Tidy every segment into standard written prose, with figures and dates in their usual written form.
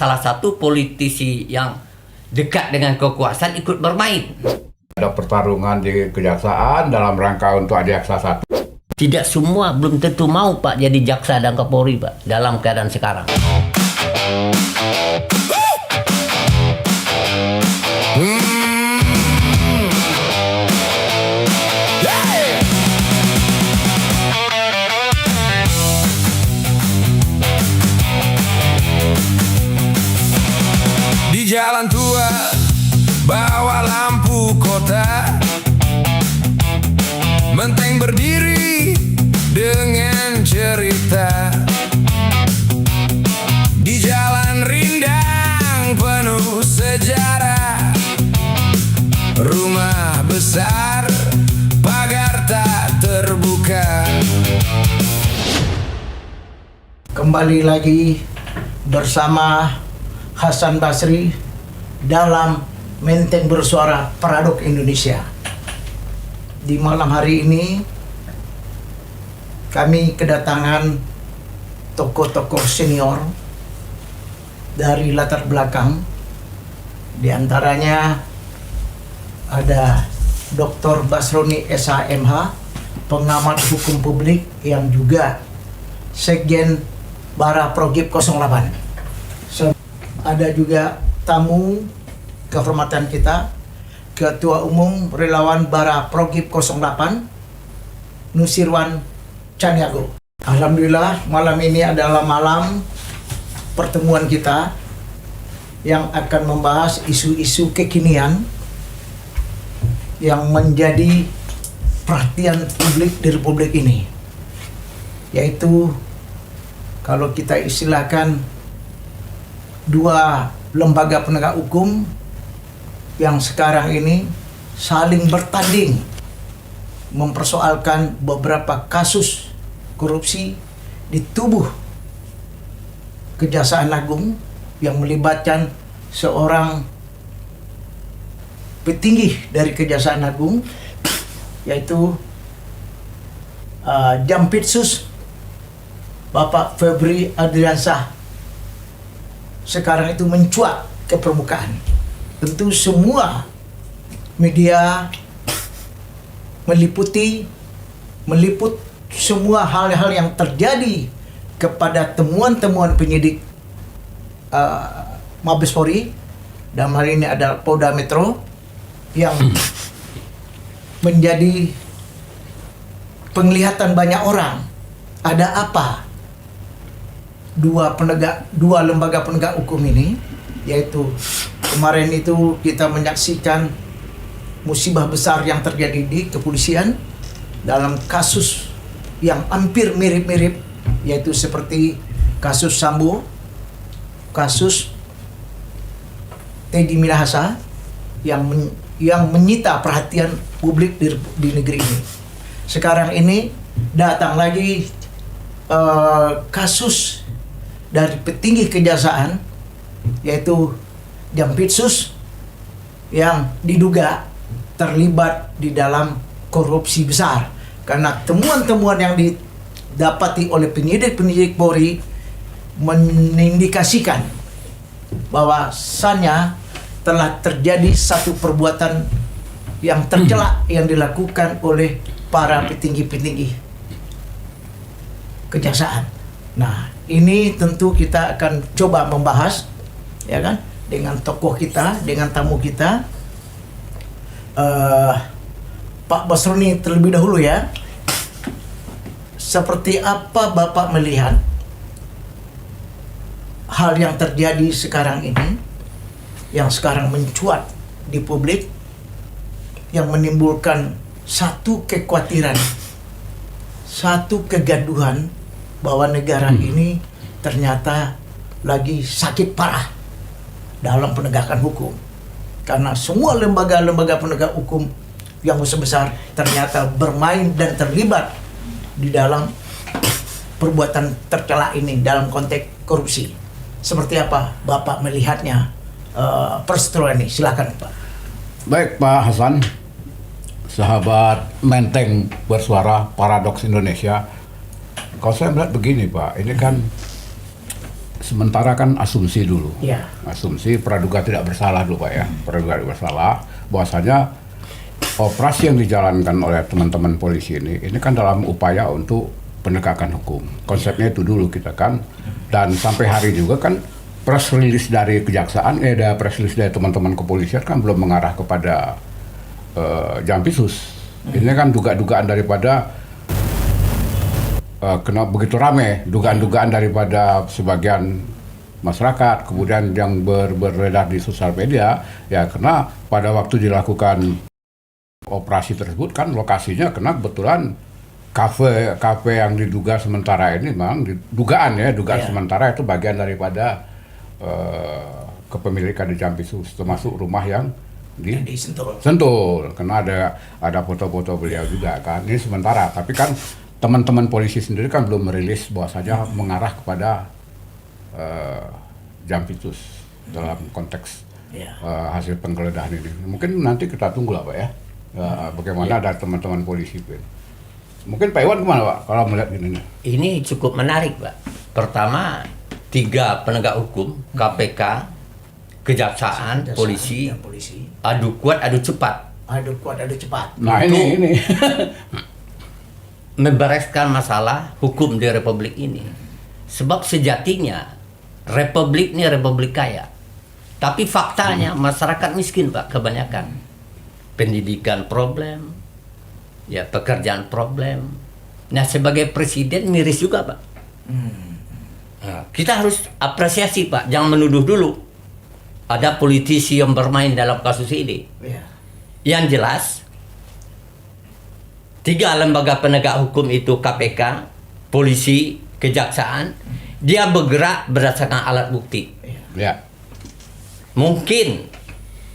salah satu politisi yang dekat dengan kekuasaan ikut bermain. Ada pertarungan di kejaksaan dalam rangka untuk Adiaksa 1. Tidak semua belum tentu mau Pak jadi jaksa dan Kapolri Pak dalam keadaan sekarang. Di jalan tua, bawa lampu kota, Menteng berdiri dengan cerita. Di jalan rindang penuh sejarah, rumah besar, pagar tak terbuka. Kembali lagi bersama Hasan Basri dalam Menteng Bersuara Paradok Indonesia. Di malam hari ini kami kedatangan tokoh-tokoh senior dari latar belakang. Di antaranya ada Dr. Basroni SHMH, pengamat hukum publik yang juga Sekjen Bara Progib 08. Ada juga tamu kehormatan kita, Ketua Umum Relawan Bara Progib 08, Nusirwan Caniago. Alhamdulillah, malam ini adalah malam pertemuan kita yang akan membahas isu-isu kekinian yang menjadi perhatian publik di Republik ini, yaitu kalau kita istilahkan dua lembaga penegak hukum yang sekarang ini saling bertanding mempersoalkan beberapa kasus korupsi di tubuh Kejaksaan Agung yang melibatkan seorang petinggi dari Kejaksaan Agung, yaitu Jampitsus Bapak Febri Adriansah. Sekarang itu mencuat ke permukaan. Tentu semua media meliput semua hal-hal yang terjadi kepada temuan-temuan penyidik Mabes Polri, dalam hal ini adalah Polda Metro, yang menjadi penglihatan banyak orang. Ada apa dua lembaga penegak hukum ini, yaitu kemarin itu kita menyaksikan musibah besar yang terjadi di kepolisian dalam kasus yang hampir mirip-mirip, yaitu seperti kasus Sambo, kasus Teddy Minahasa yang menyita perhatian publik di negeri ini. Sekarang ini datang lagi kasus dari petinggi kejaksaan, yaitu Jampitsus yang diduga terlibat di dalam korupsi besar, karena temuan-temuan yang didapati oleh penyidik Polri mengindikasikan bahwasannya telah terjadi satu perbuatan yang tercela yang dilakukan oleh para petinggi-petinggi kejaksaan. Nah, ini tentu kita akan coba membahas, ya kan, dengan tokoh kita, dengan tamu kita. Pak Basroni terlebih dahulu ya. Seperti apa Bapak melihat hal yang terjadi sekarang ini, yang sekarang mencuat di publik, yang menimbulkan satu kekhawatiran, satu kegaduhan bahwa negara ini ternyata lagi sakit parah dalam penegakan hukum, karena semua lembaga-lembaga penegak hukum yang besar ternyata bermain dan terlibat di dalam perbuatan tercela ini dalam konteks korupsi. Seperti apa Bapak melihatnya perseteruan ini? Silakan Pak. Baik Pak Hasan, sahabat Menteng Bersuara Paradoks Indonesia. Kalau saya melihat begini Pak, ini kan sementara kan asumsi dulu. Ya. Asumsi praduga tidak bersalah dulu Pak ya. Praduga tidak bersalah, bahwasanya operasi yang dijalankan oleh teman-teman polisi ini kan dalam upaya untuk penegakan hukum. Konsepnya itu dulu kita kan. Dan sampai hari juga kan press release dari kejaksaan, ada press release dari teman-teman kepolisian kan belum mengarah kepada Jampisus. Ini kan dugaan daripada kena begitu rame, dugaan-dugaan daripada sebagian masyarakat, kemudian yang beredar di sosial media, ya karena pada waktu dilakukan operasi tersebut kan lokasinya kena kebetulan kafe yang diduga sementara ini memang dugaan sementara itu bagian daripada kepemilikan di Jampisus, termasuk rumah yang di Sentul, karena ada foto-foto beliau juga kan, ini sementara, tapi kan teman-teman polisi sendiri kan belum merilis bahwasanya mengarah kepada Jampisus dalam konteks hasil penggeledahan ini. Mungkin nanti kita tunggu lah Pak ya, bagaimana dari teman-teman polisi. Mungkin Pak Iwan gimana Pak kalau melihat ini? Ini cukup menarik Pak. Pertama, 3 penegak hukum, KPK, Kejaksaan, polisi, adu kuat, adu cepat. Nah ini membereskan masalah hukum di Republik ini. Sebab sejatinya Republik ini Republik kaya. Tapi faktanya masyarakat miskin Pak kebanyakan. Pendidikan problem, ya pekerjaan problem. Nah sebagai presiden miris juga Pak. Nah, kita harus apresiasi Pak, jangan menuduh dulu. Ada politisi yang bermain dalam kasus ini. Yang jelas 3 lembaga penegak hukum itu KPK, polisi, kejaksaan, dia bergerak berdasarkan alat bukti. ya. Mungkin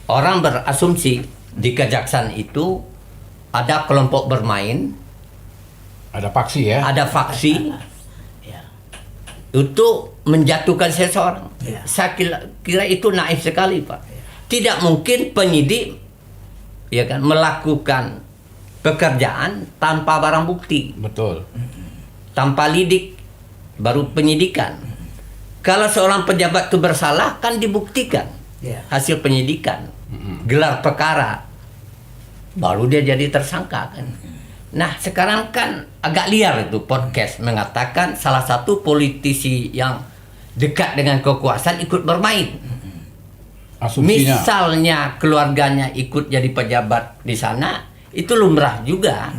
orang berasumsi di kejaksaan itu ada kelompok bermain, Ada faksi ya. ada faksi untuk menjatuhkan seseorang. Saya kira itu naif sekali Pak. Tidak mungkin penyidik ya kan melakukan pekerjaan tanpa barang bukti, Betul. tanpa lidik baru penyidikan. Kalau seorang pejabat itu bersalah kan dibuktikan hasil penyidikan, gelar perkara, baru dia jadi tersangka kan. Nah sekarang kan agak liar itu podcast mengatakan salah satu politisi yang dekat dengan kekuasaan ikut bermain. Asumsinya. Misalnya keluarganya ikut jadi pejabat di sana, itu lumrah juga.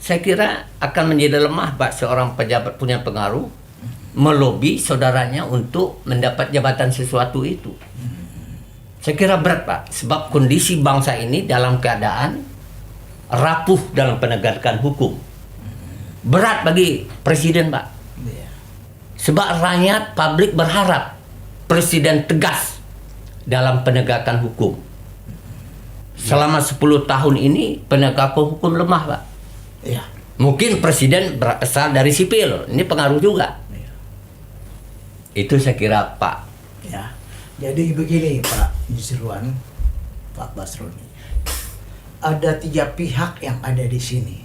Saya kira akan menjadi lemah Pak seorang pejabat punya pengaruh melobi saudaranya untuk mendapat jabatan sesuatu itu. Saya kira berat Pak, sebab kondisi bangsa ini dalam keadaan rapuh dalam penegakan hukum. Berat bagi presiden Pak. Sebab rakyat publik berharap presiden tegas dalam penegakan hukum. Selama 10 tahun ini penegakan hukum lemah Pak. Mungkin presiden berasal dari sipil, ini pengaruh juga. Itu saya kira Pak. Jadi begini Pak Yusriwan, Pak Basroni, ada 3 pihak yang ada di sini,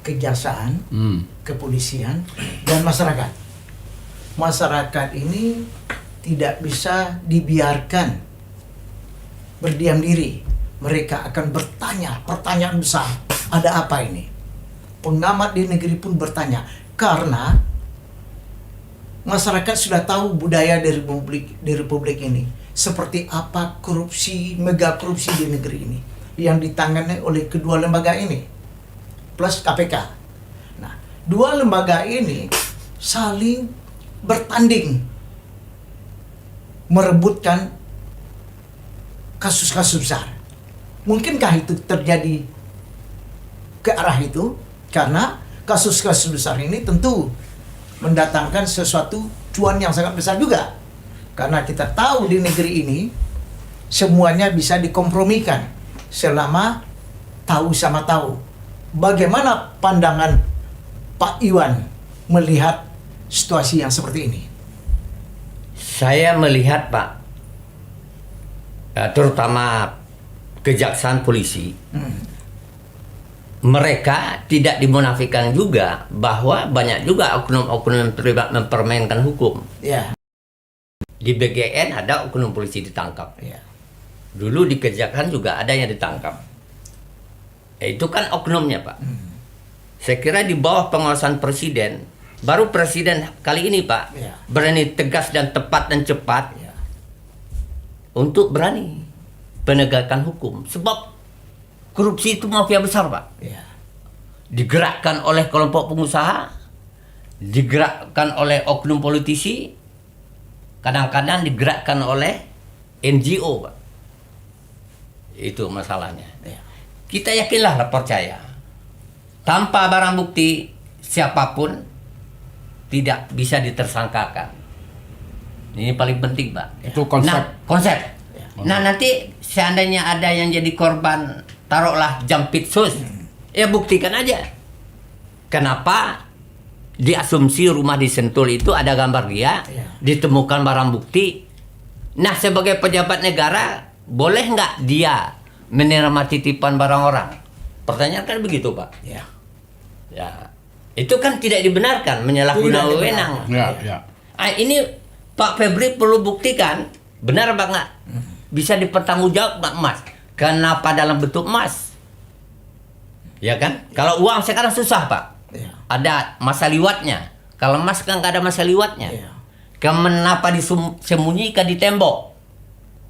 kejaksaan, kepolisian, dan masyarakat. Masyarakat ini tidak bisa dibiarkan berdiam diri. Mereka akan bertanya pertanyaan besar, ada apa ini? Pengamat di negeri pun bertanya, karena masyarakat sudah tahu budaya dari Republik ini. Seperti apa korupsi, mega korupsi di negeri ini yang ditangani oleh kedua lembaga ini plus KPK. Nah, 2 lembaga ini saling bertanding merebutkan kasus-kasus besar. Mungkinkah itu terjadi ke arah itu? Karena kasus-kasus besar ini tentu mendatangkan sesuatu cuan yang sangat besar juga. Karena kita tahu di negeri ini semuanya bisa dikompromikan selama tahu sama tahu. Bagaimana pandangan Pak Iwan melihat situasi yang seperti ini? Saya melihat Pak, terutama kejaksaan polisi, mereka tidak dimunafikan juga bahwa banyak juga oknum-oknum yang terlibat mempermainkan hukum. Ya. Di BGN ada oknum polisi ditangkap. Ya. Dulu di Kejaksaan juga ada yang ditangkap. Itu kan oknumnya, Pak. Saya kira di bawah pengawasan presiden, baru presiden kali ini, Pak, Ya. berani tegas dan tepat dan cepat Ya. untuk berani penegakan hukum. Sebab korupsi itu mafia besar, Pak. Ya. Digerakkan oleh kelompok pengusaha, digerakkan oleh oknum politisi, kadang-kadang digerakkan oleh NGO, Pak. Itu masalahnya. Ya. Kita yakinlah, percaya. Tanpa barang bukti, siapapun tidak bisa ditersangkakan. Ini paling penting, Pak. Itu konsep. Nah, konsep. Nah, nanti seandainya ada yang jadi korban, taruhlah Jampitsus, ya buktikan aja. Kenapa diasumsi rumah di Sentul itu ada gambar dia, Ya. ditemukan barang bukti. Nah, sebagai pejabat negara, boleh nggak dia menerima titipan barang orang? Pertanyaan kan begitu, Pak. Ya. Ya, itu kan tidak dibenarkan, menyalahgunakan Tidak wewenang. dibenarkan. Ya, ya. Ini Pak Febri perlu buktikan, benar apa nggak? Bisa dipertanggungjawab nggak emas? Kenapa dalam bentuk emas? Ya kan? Kalau uang sekarang susah, Pak. Ya. Ada masa liwatnya. Kalau emas kan nggak ada masa liwatnya. Ya. Kenapa disembunyikan di tembok?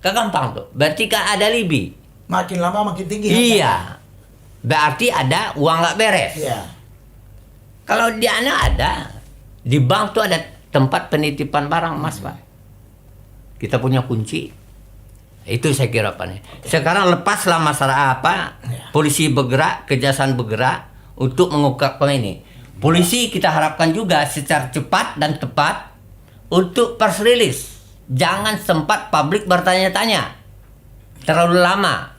Kan gampang tuh. Berarti kan ada libi. Makin lama makin tinggi. Iya. Berarti ada uang nggak beres. Ya. Kalau di ada di bank tuh ada tempat penitipan barang emas, Pak. Kita punya kunci. Itu saya kira, Pak. Sekarang lepaslah masalah apa, polisi bergerak, kejaksaan bergerak untuk mengungkapkan ini. Polisi kita harapkan juga secara cepat dan tepat untuk press release. Jangan sempat publik bertanya-tanya terlalu lama.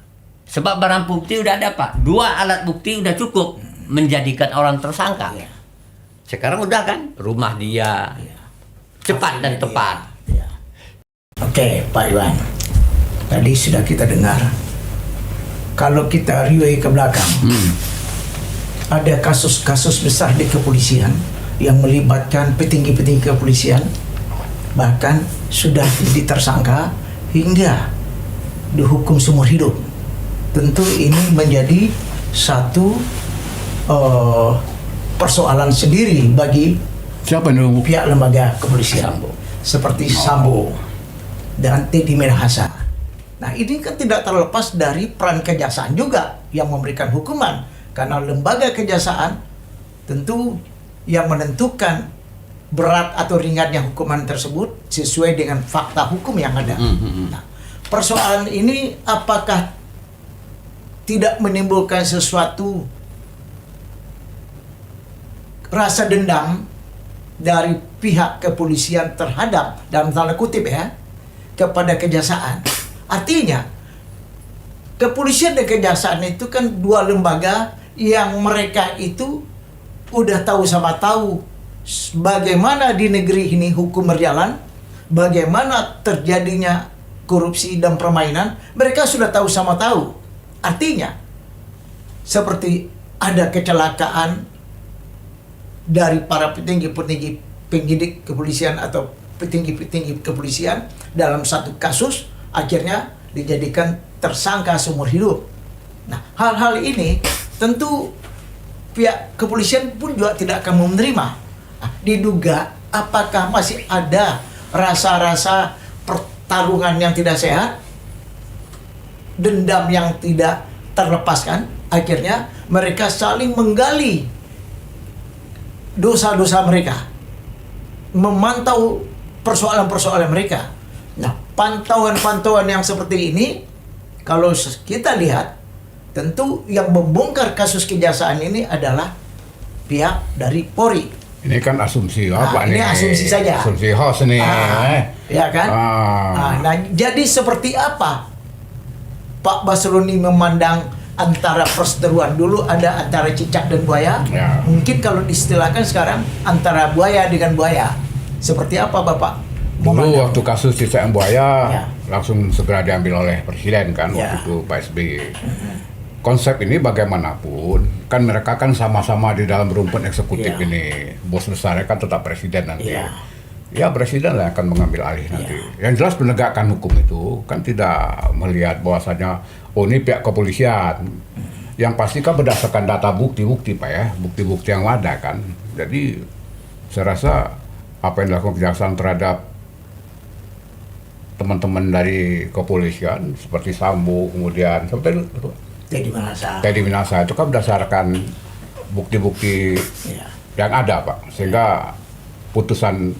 Sebab barang bukti udah ada, Pak. 2 alat bukti udah cukup menjadikan orang tersangka. Ya. Sekarang udah kan, rumah dia. Cepat dan tepat. Ya. Oke, Pak Iwan. Tadi sudah kita dengar. Kalau kita review ke belakang, ada kasus-kasus besar di kepolisian yang melibatkan petinggi-petinggi kepolisian, bahkan sudah ditersangka hingga dihukum seumur hidup. Tentu ini menjadi satu persoalan sendiri bagi Siapa yang pihak lembaga kepolisian Sambo. seperti Sambo dan Teddy Minahasa. Nah, ini kan tidak terlepas dari peran kejaksaan juga yang memberikan hukuman, karena lembaga kejaksaan tentu yang menentukan berat atau ringannya hukuman tersebut sesuai dengan fakta hukum yang ada. Nah, persoalan ini apakah tidak menimbulkan sesuatu rasa dendam dari pihak kepolisian terhadap, dalam tanda kutip ya, kepada kejaksaan? Artinya kepolisian dan kejaksaan itu kan 2 lembaga yang mereka itu udah tahu sama tahu bagaimana di negeri ini hukum berjalan, bagaimana terjadinya korupsi dan permainan, mereka sudah tahu sama tahu. Artinya seperti ada kecelakaan dari para petinggi-petinggi penyidik kepolisian atau petinggi-petinggi kepolisian dalam satu kasus, akhirnya dijadikan tersangka seumur hidup. Nah, hal-hal ini tentu pihak kepolisian pun juga tidak akan menerima. Nah, diduga apakah masih ada rasa-rasa pertarungan yang tidak sehat, dendam yang tidak terlepaskan, akhirnya mereka saling menggali dosa-dosa mereka, memantau persoalan-persoalan mereka. Nah, pantauan-pantauan yang seperti ini, kalau kita lihat, tentu yang membongkar kasus kejaksaan ini adalah pihak dari Polri. Ini kan asumsi apa ini nih? asumsi saja. Asumsi host nih. Ya kan? Nah, jadi seperti apa Pak Basroni memandang antara perseteruan? Dulu ada antara cicak dan buaya. Ya. Mungkin kalau diistilahkan sekarang antara buaya dengan buaya. Seperti apa Bapak Dulu memandang? waktu kasus cicak buaya Ya. langsung segera diambil oleh presiden kan Ya. waktu itu Pak SBY. konsep ini bagaimanapun kan mereka kan sama-sama di dalam rumpun eksekutif Iya. ini. Bos besarnya kan tetap presiden nanti. Iya. Ya presiden lah akan mengambil alih nanti. Yang jelas penegakan hukum itu kan tidak melihat bahwasanya oh ini pihak kepolisian. Yang pasti kan berdasarkan data bukti-bukti Pak ya, bukti-bukti yang ada kan. Jadi saya rasa apa yang dilakukan kejaksaan terhadap teman-teman dari kepolisian seperti Sambo kemudian sampai Jadi Manasa. Teddy Minasa itu kan berdasarkan bukti-bukti Ya. yang ada Pak, sehingga putusan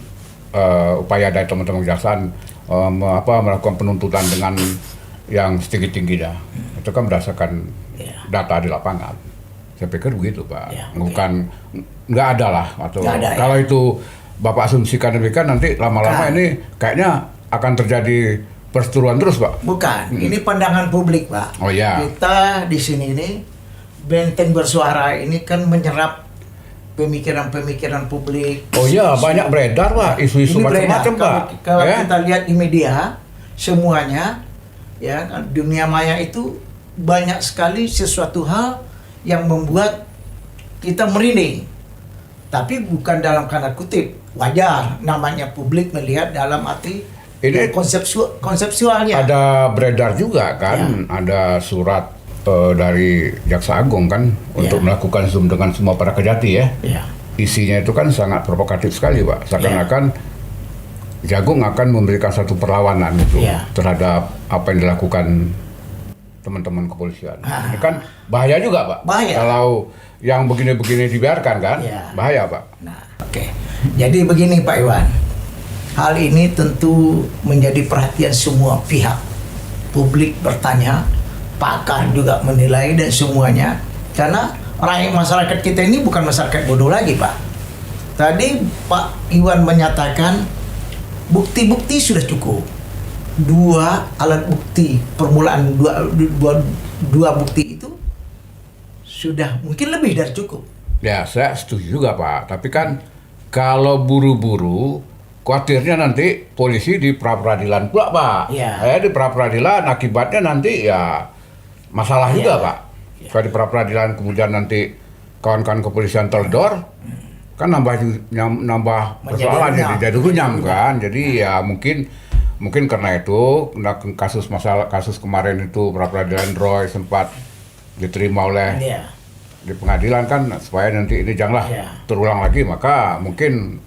upaya dari teman-teman kejaksaan melakukan penuntutan dengan yang setinggi-tingginya itu kan berdasarkan Ya. data di lapangan. Saya pikir begitu Pak, Ya, bukan nggak ada lah atau Nggak ada, ya. kalau itu Bapak asumsikan demikian nanti lama-lama Bukan. ini kayaknya akan terjadi perseteruan terus Pak. Bukan, ini pandangan publik, Pak. Oh, iya. Kita di sini ini Benteng Bersuara ini kan menyerap pemikiran-pemikiran publik. Oh iya, banyak beredar Pak, isu-isu Ini beredar. macam-macam Pak. Kalau Ya? kita lihat di media, semuanya ya kan, dunia maya itu banyak sekali sesuatu hal yang membuat kita merinding. Tapi bukan dalam tanda kutip, wajar namanya publik melihat dalam arti Ini konseptualnya. ada beredar juga kan, ada surat dari Jaksa Agung kan untuk melakukan zoom dengan semua para kejati ya. Ya. Isinya itu kan sangat provokatif sekali Pak, seakan-akan Jagung akan memberikan satu perlawanan itu Ya. terhadap apa yang dilakukan teman-teman kepolisian. Ini kan bahaya juga Pak. Bahaya. Kalau yang begini-begini dibiarkan kan, Ya. bahaya Pak. Nah, oke. Jadi begini Pak Iwan. Hal ini tentu menjadi perhatian semua pihak. Publik bertanya, pakar juga menilai dan semuanya. Karena rakyat masyarakat kita ini bukan masyarakat bodoh lagi, Pak. Tadi Pak Iwan menyatakan bukti-bukti sudah cukup. Dua alat bukti, permulaan dua bukti itu sudah mungkin lebih dari cukup. Ya, saya setuju juga Pak. Tapi kan kalau buru-buru, khawatirnya nanti polisi di pra-peradilan pula Pak. Iya. Di pra-peradilan akibatnya nanti ya masalah Iya. juga Pak. Kalau di pra-peradilan kemudian nanti kawan-kawan kepolisian teledor, kan nambah Menjadi persoalan runyam. jadi runyam kan. Jadi ya mungkin karena itu kasus kemarin itu pra-peradilan Roy sempat diterima oleh Iya. di pengadilan kan supaya nanti ini janganlah Iya. terulang lagi, maka mungkin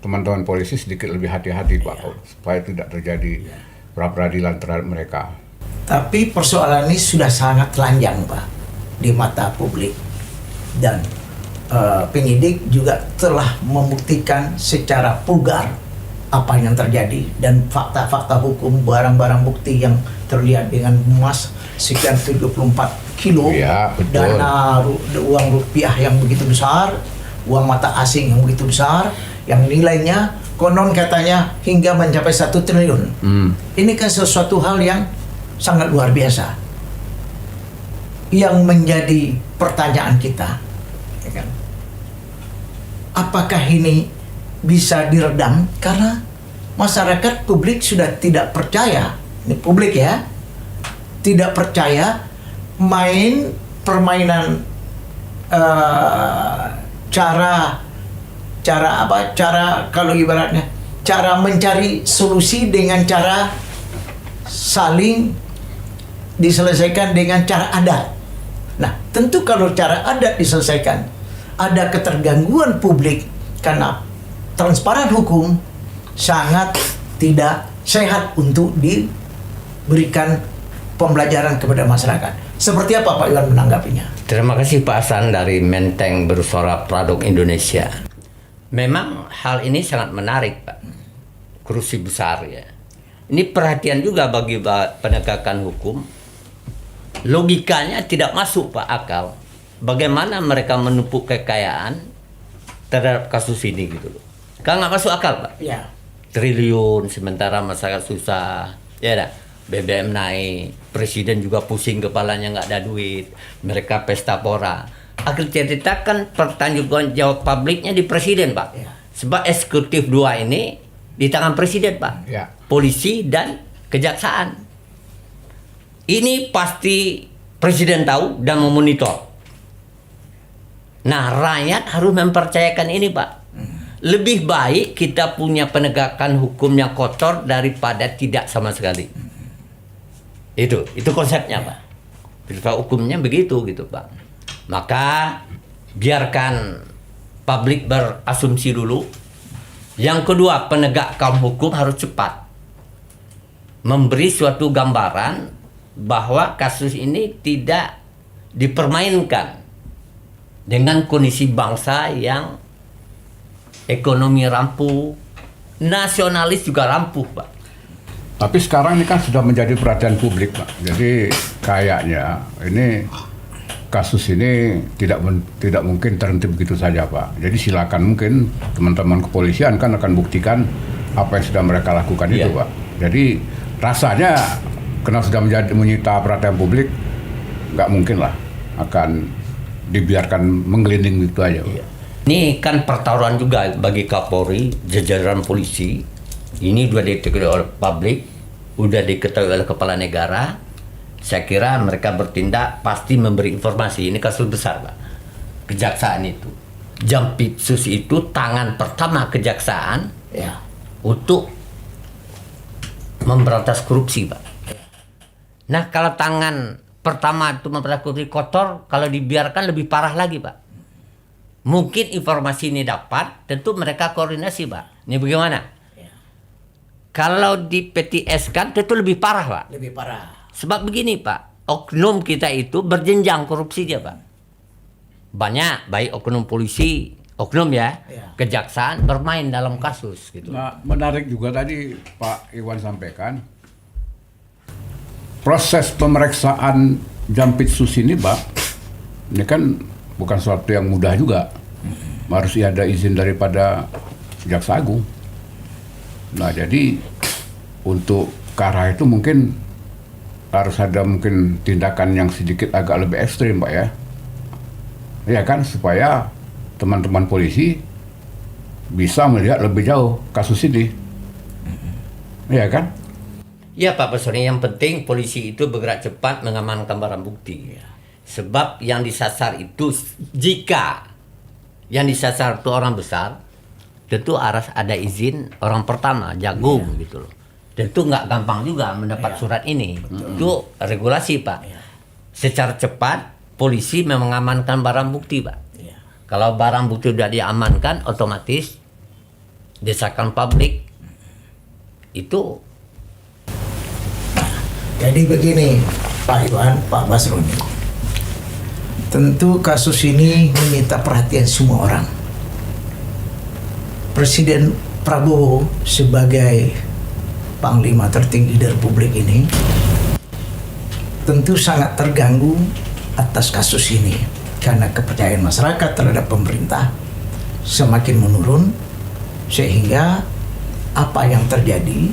teman-teman polisi sedikit lebih hati-hati Pak supaya tidak terjadi pra-peradilan terhadap mereka. Tapi persoalan ini sudah sangat telanjang Pak di mata publik dan penyidik juga telah membuktikan secara vulgar apa yang terjadi dan fakta-fakta hukum barang-barang bukti yang terlihat dengan emas sekian 74 kilo, Iya, betul. dana uang rupiah yang begitu besar, uang mata asing yang begitu besar, yang nilainya konon katanya hingga mencapai 1 triliun. Ini kan sesuatu hal yang sangat luar biasa. Yang menjadi pertanyaan kita, ya kan? Apakah ini bisa diredam? Karena masyarakat publik sudah tidak percaya, ini publik ya, tidak percaya main permainan cara kalau ibaratnya cara mencari solusi dengan cara saling diselesaikan dengan cara adat. Nah, tentu kalau cara adat diselesaikan, ada ketergangguan publik karena transparan hukum sangat tidak sehat untuk diberikan pembelajaran kepada masyarakat. Seperti apa Pak Iwan menanggapinya? Terima kasih Pak Hasan dari Menteng Bersuara Pradok Indonesia. Memang hal ini sangat menarik Pak. Kursi besar ya. Ini perhatian juga bagi penegakan hukum. Logikanya tidak masuk Pak akal. Bagaimana mereka menumpuk kekayaan terhadap kasus ini gitu loh. Kan nggak masuk akal Pak. Ya. Triliun sementara masyarakat susah. Ya dah. BBM naik, presiden juga pusing kepalanya nggak ada duit, mereka pesta pora. Akhir cerita kan pertanggungan jawab publiknya di presiden Pak. Ya. Sebab eksekutif 2 ini di tangan presiden Pak. Ya. Polisi dan kejaksaan. Ini pasti Presiden tahu dan memonitor. Nah, rakyat harus mempercayakan ini, Pak. Lebih baik kita punya penegakan hukum yang kotor daripada tidak sama sekali. Itu konsepnya, Pak. Filsafat hukumnya begitu gitu, Pak. Maka biarkan publik berasumsi dulu. Yang kedua, penegakan hukum harus cepat. Memberi suatu gambaran bahwa kasus ini tidak dipermainkan dengan kondisi bangsa yang ekonomi rapuh, nasionalis juga rapuh, Pak. Tapi sekarang ini kan sudah menjadi perhatian publik, Pak. Jadi kayaknya ini kasus ini tidak mungkin terhenti begitu saja, Pak. Jadi silakan, mungkin teman-teman kepolisian kan akan buktikan apa yang sudah mereka lakukan itu, Pak. Jadi rasanya karena sudah menyita perhatian publik, nggak mungkin lah akan dibiarkan menggelinding gitu aja, Pak. Ini kan pertaruhan juga bagi Kapolri, jajaran polisi. Ini sudah diketahui oleh publik, sudah diketahui oleh kepala negara. Saya kira mereka bertindak pasti memberi informasi. Ini kasus besar, Pak. Kejaksaan itu. Jampitsus itu tangan pertama kejaksaan untuk memberantas korupsi, Pak. Nah, kalau tangan pertama itu memberantas korupsi kotor, kalau dibiarkan lebih parah lagi, Pak. Mungkin informasi ini dapat, tentu mereka koordinasi, Pak. Ini bagaimana? Kalau di PTS kan tentu lebih parah, Pak. Lebih parah. Sebab begini, Pak, oknum kita itu berjenjang korupsinya, Pak. Banyak, baik oknum polisi, oknum kejaksaan bermain dalam kasus gitu. Nah, menarik juga tadi Pak Iwan sampaikan, proses pemeriksaan Jampitsus ini, Pak, ini kan bukan sesuatu yang mudah juga. Harus ada izin daripada Jaksa Agung. Nah, jadi untuk ke arah itu mungkin harus ada mungkin tindakan yang sedikit agak lebih ekstrim, Pak, ya. Ya kan, supaya teman-teman polisi bisa melihat lebih jauh kasus ini. Ya kan? Ya, Pak Pesoni, yang penting polisi itu bergerak cepat mengamankan barang bukti. Sebab yang disasar itu, jika yang disasar itu orang besar, tentu harus ada izin orang pertama, jagung gitu loh. Tentu nggak gampang juga mendapat surat ini. Itu regulasi, Pak. Secara cepat, polisi mengamankan barang bukti, Pak. Kalau barang bukti sudah diamankan, otomatis desakan publik itu. Jadi begini, Pak Iwan, Pak Basroni. Tentu kasus ini menyita perhatian semua orang. Presiden Prabowo sebagai Panglima tertinggi di Republik ini tentu sangat terganggu atas kasus ini karena kepercayaan masyarakat terhadap pemerintah semakin menurun, sehingga apa yang terjadi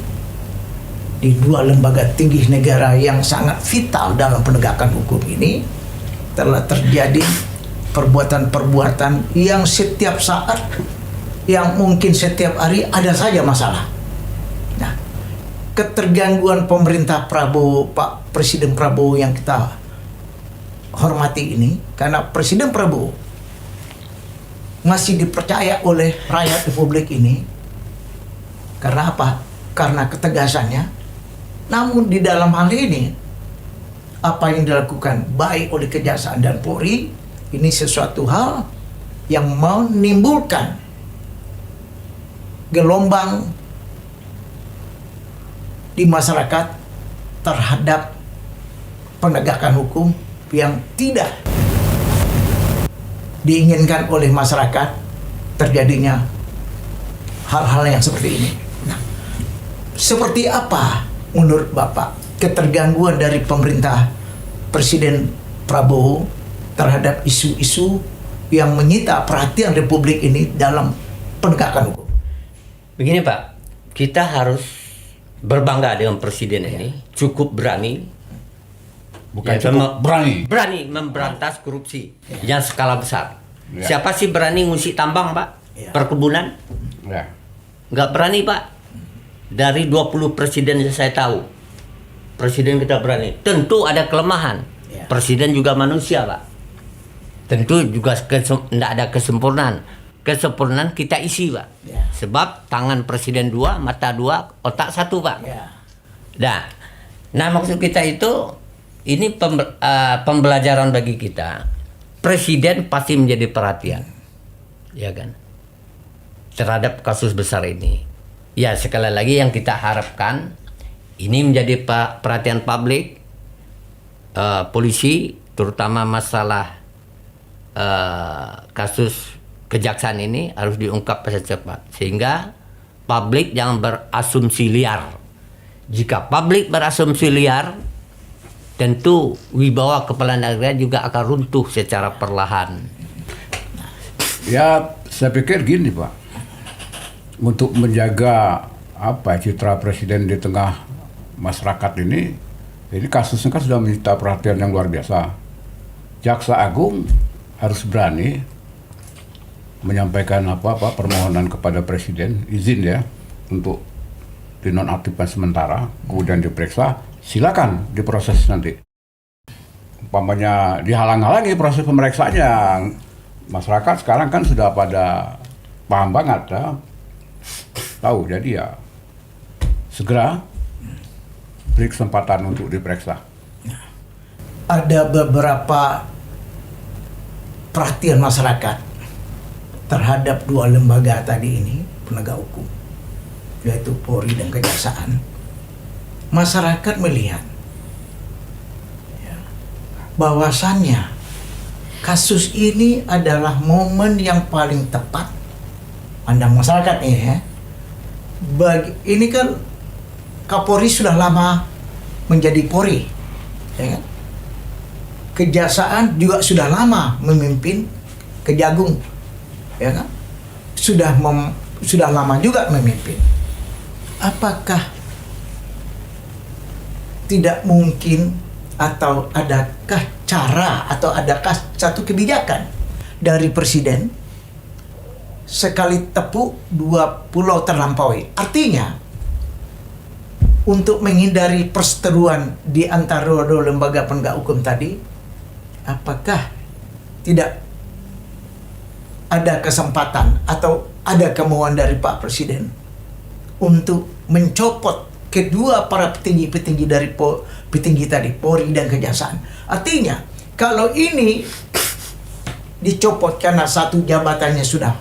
di dua lembaga tinggi negara yang sangat vital dalam penegakan hukum ini telah terjadi perbuatan-perbuatan yang setiap saat, yang mungkin setiap hari ada saja masalah. Nah, ketergangguan pemerintah Prabowo, Pak Presiden Prabowo yang kita hormati ini, karena Presiden Prabowo masih dipercaya oleh rakyat Republik ini. Karena apa? Karena ketegasannya. Namun di dalam hal ini, apa yang dilakukan baik oleh Kejaksaan dan Polri ini sesuatu hal yang menimbulkan gelombang di masyarakat terhadap penegakan hukum yang tidak diinginkan oleh masyarakat, terjadinya hal-hal yang seperti ini. Nah, seperti apa menurut Bapak ketergangguan dari pemerintah Presiden Prabowo terhadap isu-isu yang menyita perhatian Republik ini dalam penegakan hukum? Begini, Pak, kita harus berbangga dengan Presiden ini, cukup berani. Bukan cukup berani memberantas korupsi yang skala besar. Siapa sih berani ngusik tambang, Pak? Perkebunan? Nggak berani, Pak. Dari 20 presiden yang saya tahu, presiden kita berani. Tentu ada kelemahan. Presiden juga manusia, Pak. Tentu juga tidak ada kesempurnaan. Kesempurnaan kita isi, Pak. Ya. Sebab tangan presiden 2, mata 2, otak 1, Pak. Ya. Nah, maksud kita itu ini pembelajaran bagi kita. Presiden pasti menjadi perhatian, ya kan, terhadap kasus besar ini. Ya, sekali lagi yang kita harapkan ini menjadi perhatian publik, polisi, terutama masalah kasus kejaksaan ini harus diungkap secepat sehingga publik jangan berasumsi liar. Jika publik berasumsi liar, tentu wibawa kepala negara juga akan runtuh secara perlahan. Ya, saya pikir gini Pak, untuk menjaga citra presiden di tengah masyarakat ini kasusnya kan sudah menyita perhatian yang luar biasa. Jaksa Agung harus berani menyampaikan permohonan kepada presiden izin ya untuk dinonaktifkan sementara, kemudian diperiksa, silakan diproses nanti. Umpamanya dihalang-halangi proses pemeriksaannya, masyarakat sekarang kan sudah pada paham banget ya, tahu, jadi ya segera beri kesempatan untuk diperiksa. Ada beberapa perhatian masyarakat terhadap dua lembaga tadi ini, penegak hukum, yaitu Polri dan Kejaksaan. Masyarakat melihat bahwasannya kasus ini adalah momen yang paling tepat pandang masyarakat ya. Ini kan Kapolri sudah lama menjadi Polri, ya kan? Kejaksaan juga sudah lama memimpin Kejagung, ya kan? Sudah lama juga memimpin. Apakah tidak mungkin atau adakah cara atau adakah satu kebijakan dari presiden sekali tepuk dua pulau terlampaui? Artinya untuk menghindari perseteruan di antara dua lembaga penegak hukum tadi, apakah tidak ada kesempatan atau ada kemauan dari Pak Presiden untuk mencopot kedua para petinggi-petinggi dari petinggi tadi, Polri dan Kejaksaan? Artinya, kalau ini dicopot karena satu jabatannya sudah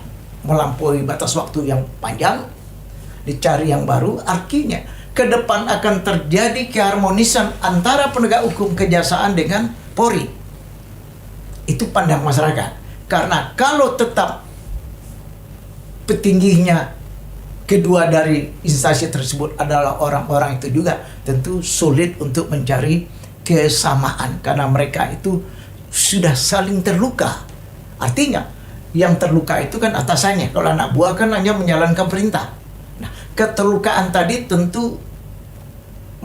melampaui batas waktu yang panjang, dicari yang baru, artinya ke depan akan terjadi keharmonisan antara penegak hukum Kejaksaan dengan Polri. Itu pandang masyarakat. Karena kalau tetap petingginya kedua dari instansi tersebut adalah orang-orang itu juga, tentu sulit untuk mencari kesamaan karena mereka itu sudah saling terluka. Artinya yang terluka itu kan atasannya, kalau anak buah kan hanya menjalankan perintah. Nah, keterlukaan tadi tentu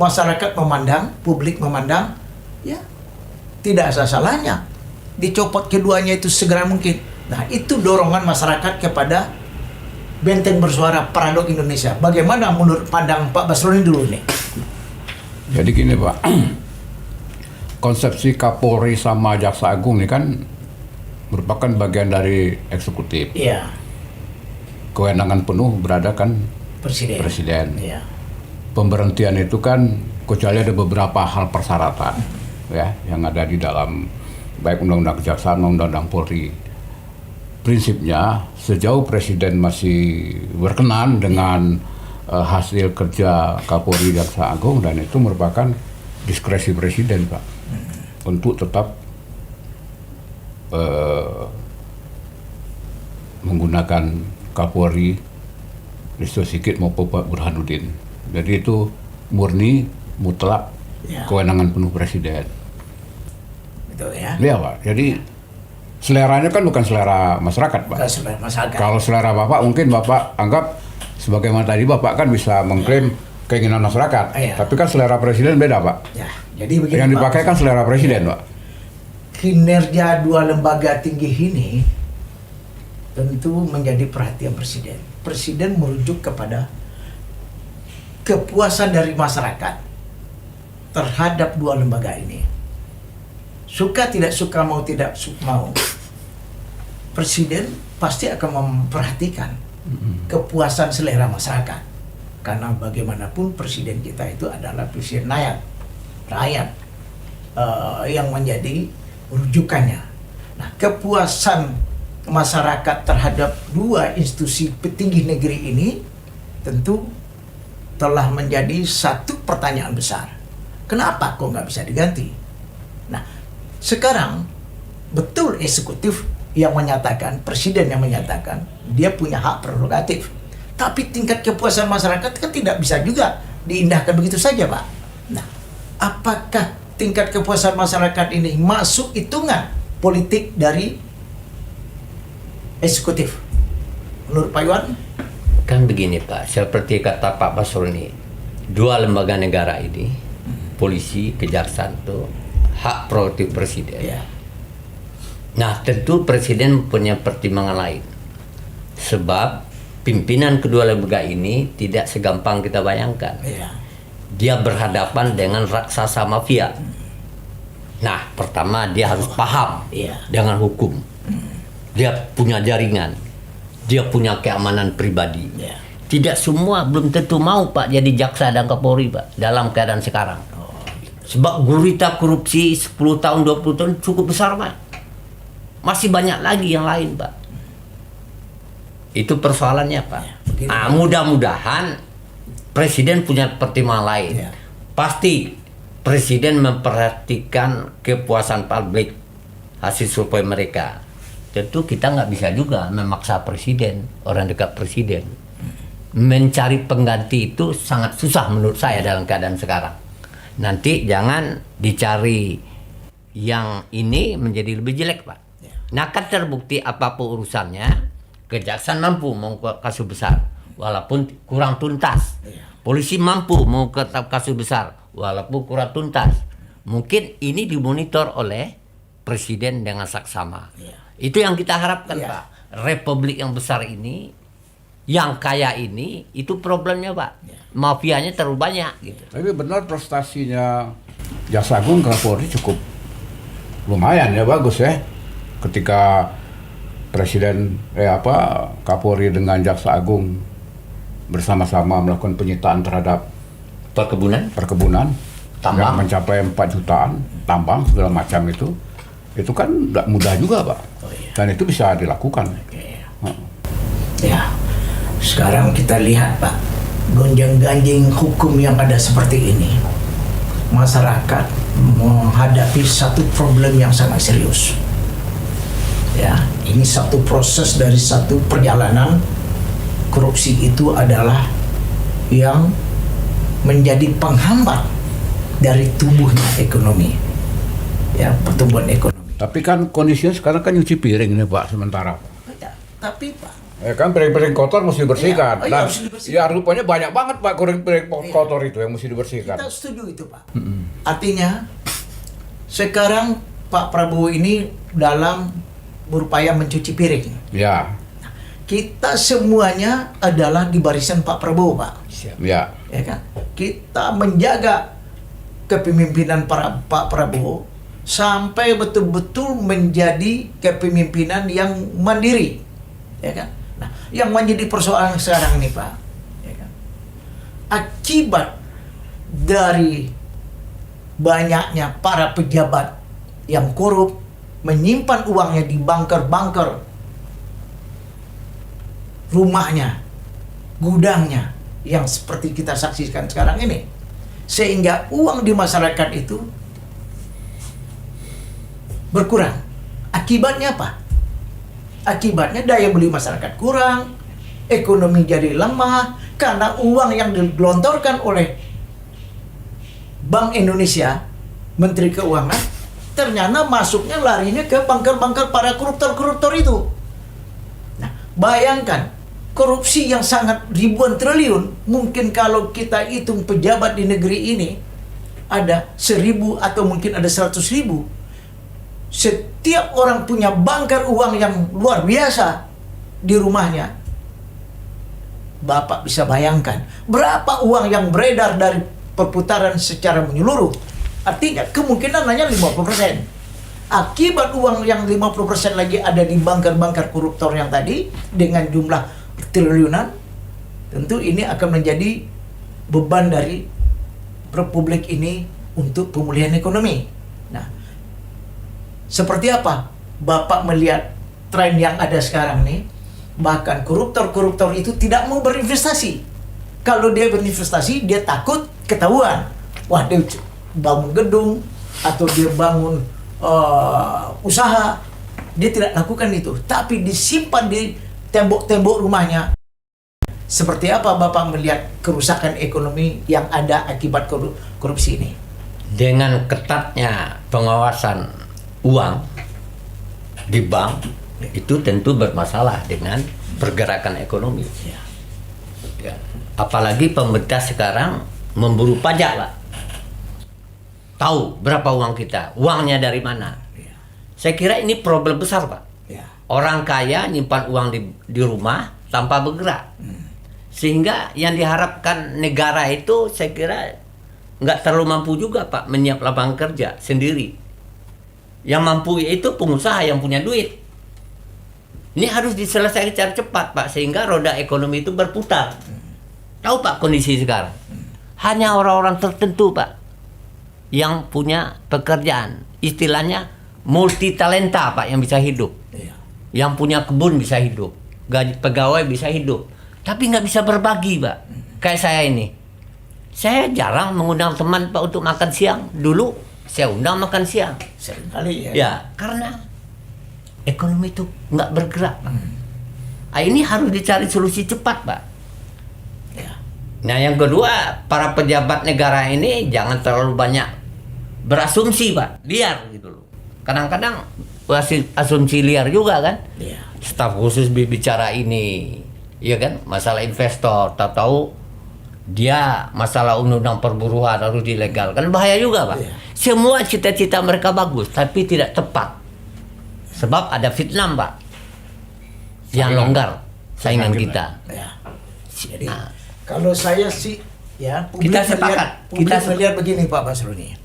masyarakat memandang, publik memandang, ya tidak ada salahnya dicopot keduanya itu segera mungkin. Nah, itu dorongan masyarakat kepada benteng bersuara Peradok Indonesia. Bagaimana menurut pandang Pak Basroni dulu nih? Jadi gini Pak, konsepsi Kapolri sama Jaksa Agung ini kan merupakan bagian dari eksekutif. Iya. Kewenangan penuh berada kan Presiden. Iya. Pemberhentian itu kan kecuali ada beberapa hal persyaratan ya yang ada di dalam baik Undang-Undang Kejaksaan maupun Undang-Undang Polri. Prinsipnya sejauh Presiden masih berkenan dengan hasil kerja Kapolri Jaksa Agung, dan itu merupakan diskresi Presiden Pak untuk tetap menggunakan Kapolri Listio Sigit maupun Pak Burhanuddin. Jadi itu murni mutlak kewenangan penuh Presiden. Betul ya. Iya Pak. Jadi seleranya kan bukan selera masyarakat Pak. Bukan selera masyarakat. Kalau selera Bapak mungkin Bapak anggap sebagaimana tadi Bapak kan bisa mengklaim keinginan masyarakat. Iya. Tapi kan selera Presiden beda Pak. Ya, jadi begini Yang dipakai Pak, kan selera Presiden Pak. kinerja dua lembaga tinggi ini tentu menjadi perhatian Presiden. Presiden merujuk kepada kepuasan dari masyarakat terhadap dua lembaga ini. suka tidak suka, mau tidak mau, presiden pasti akan memperhatikan kepuasan selera masyarakat. Karena bagaimanapun presiden kita itu adalah presiden rakyat yang menjadi rujukannya. Nah, kepuasan masyarakat terhadap dua institusi petinggi negeri ini tentu telah menjadi satu pertanyaan besar. Kenapa kok nggak bisa diganti? Nah, sekarang betul eksekutif yang menyatakan, presiden yang menyatakan dia punya hak prerogatif. Tapi tingkat kepuasan masyarakat kan tidak bisa juga diindahkan begitu saja, Pak. Nah, apakah tingkat kepuasan masyarakat ini masuk hitungan politik dari eksekutif? Menurut Pak Iwan? Kan begini Pak, seperti kata Pak Basroni, dua lembaga negara ini, polisi, kejaksaan itu hak prerogatif presiden. Ya. Nah, tentu presiden punya pertimbangan lain. Sebab pimpinan kedua lembaga ini tidak segampang kita bayangkan. Ya. Dia berhadapan dengan raksasa mafia. Nah, pertama dia harus paham Iya. dengan hukum. Dia punya jaringan. Dia punya keamanan pribadi. Ya. Tidak semua belum tentu mau Pak jadi jaksa dan Kapolri Pak dalam keadaan sekarang. Sebab gurita korupsi 10 tahun 20 tahun cukup besar Pak. Masih banyak lagi yang lain Pak. Itu persoalannya Pak. begini, Nah, Pak. mudah-mudahan presiden punya pertimbangan lain. Ya. Pasti presiden memperhatikan kepuasan publik hasil survei mereka. Tentu kita nggak bisa juga memaksa presiden, orang dekat presiden. Mencari pengganti itu sangat susah menurut saya dalam keadaan sekarang. Nanti jangan dicari yang ini menjadi lebih jelek Pak. Nah, kan terbukti apapun urusannya, kejaksaan mampu mengungkap kasus besar walaupun kurang tuntas. Polisi mampu mengungkap kasus besar walaupun kurang tuntas. Mungkin ini dimonitor oleh presiden dengan saksama. Itu yang kita harapkan Pak. Republik yang besar ini, yang kaya ini, itu problemnya Pak. Mafianya terlalu banyak gitu. Tapi benar prestasinya Jaksa Agung Kapolri cukup lumayan ya, bagus ya. Ketika Presiden Kapolri dengan Jaksa Agung bersama-sama melakukan penyitaan terhadap perkebunan Tambang. yang mencapai 4 jutaan tambang segala macam itu kan tidak mudah juga Pak. Dan itu bisa dilakukan. Ya, sekarang kita lihat Pak, gonjang-ganjing hukum yang ada seperti ini. Masyarakat menghadapi satu problem yang sangat serius. Ya, ini satu proses dari satu perjalanan. Korupsi itu adalah yang menjadi penghambat dari tumbuhnya ekonomi. Ya, pertumbuhan ekonomi. Tapi kan kondisinya sekarang kan nyuci piring nih Pak sementara. Ya, tapi Pak, Ya kan piring-piring kotor mesti dibersihkan. Iya, Dan harus dibersihkan. ya rupanya banyak banget Pak piring kotor itu yang mesti dibersihkan. kita setuju itu Pak. Artinya sekarang Pak Prabowo ini dalam berupaya mencuci piring. Ya, Kita semuanya adalah di barisan Pak Prabowo Pak. ya. Ya kan? Kita menjaga kepemimpinan Pak Prabowo sampai betul-betul menjadi kepemimpinan yang mandiri, ya kan? Nah, yang menjadi persoalan sekarang ini Pak, ya kan? Akibat dari banyaknya para pejabat yang korup menyimpan uangnya di bunker-bunker rumahnya, gudangnya yang seperti kita saksikan sekarang ini, sehingga uang di masyarakat itu berkurang. Akibatnya apa? Akibatnya daya beli masyarakat kurang, ekonomi jadi lemah karena uang yang digelontorkan oleh Bank Indonesia, Menteri Keuangan, ternyata masuknya larinya ke bunker-bunker para koruptor-koruptor itu. Nah, bayangkan korupsi yang sangat ribuan triliun, mungkin kalau kita hitung pejabat di negeri ini ada 1.000 atau mungkin ada 100.000. Setiap orang punya bunker uang yang luar biasa di rumahnya. Bapak bisa bayangkan berapa uang yang beredar dari perputaran secara menyeluruh. Artinya kemungkinan hanya 50%. Akibat uang yang 50% lagi ada di bunker-bunker koruptor yang tadi dengan jumlah triliunan, tentu ini akan menjadi beban dari republik ini untuk pemulihan ekonomi. Nah, seperti apa Bapak melihat tren yang ada sekarang nih? Bahkan koruptor-koruptor itu tidak mau berinvestasi. Kalau dia berinvestasi, dia takut ketahuan. Wah, dia bangun gedung atau dia bangun usaha, dia tidak lakukan itu, tapi disimpan di tembok-tembok rumahnya. Seperti apa Bapak melihat kerusakan ekonomi yang ada akibat korupsi ini? Dengan ketatnya pengawasan uang di bank, itu tentu bermasalah dengan pergerakan ekonomi. Ya. Apalagi pemerintah sekarang memburu pajak, Pak. Tahu berapa uang kita, uangnya dari mana. Saya kira ini problem besar, Pak. Orang kaya nyimpan uang di rumah tanpa bergerak. Sehingga yang diharapkan negara itu saya kira nggak terlalu mampu juga, Pak, menyiap lapangan kerja sendiri. Yang mampu itu pengusaha yang punya duit. Ini harus diselesaikan secara cepat, Pak, sehingga roda ekonomi itu berputar. Tahu, Pak, kondisi sekarang? Hanya orang-orang tertentu, Pak, yang punya pekerjaan, istilahnya multi talenta, Pak, yang bisa hidup. Yang punya kebun bisa hidup, gaji pegawai bisa hidup, tapi nggak bisa berbagi, Pak. Kayak saya ini, saya jarang mengundang teman, Pak, untuk makan siang. Dulu saya undang makan siang. Seringkali ya. Ya, karena ekonomi itu nggak bergerak, Pak. Nah, ini harus dicari solusi cepat, Pak. Ya. Nah, yang kedua, para pejabat negara ini jangan terlalu banyak berasumsi, Pak, liar gitu loh. Kadang-kadang asumsi liar juga kan. Ya. Staf khusus bicara ini, ya kan, masalah investor, tahu-tahu dia masalah undang-undang perburuan harus dilegalkan, bahaya juga, Pak. Ya. Semua cita-cita mereka bagus, tapi tidak tepat. Sebab ada fitnah, Pak, yang longgar saingan kita. Ya. Jadi Nah, kalau saya sih ya, Kita sepakat. Publik Kita melihat begini, Pak Basroni.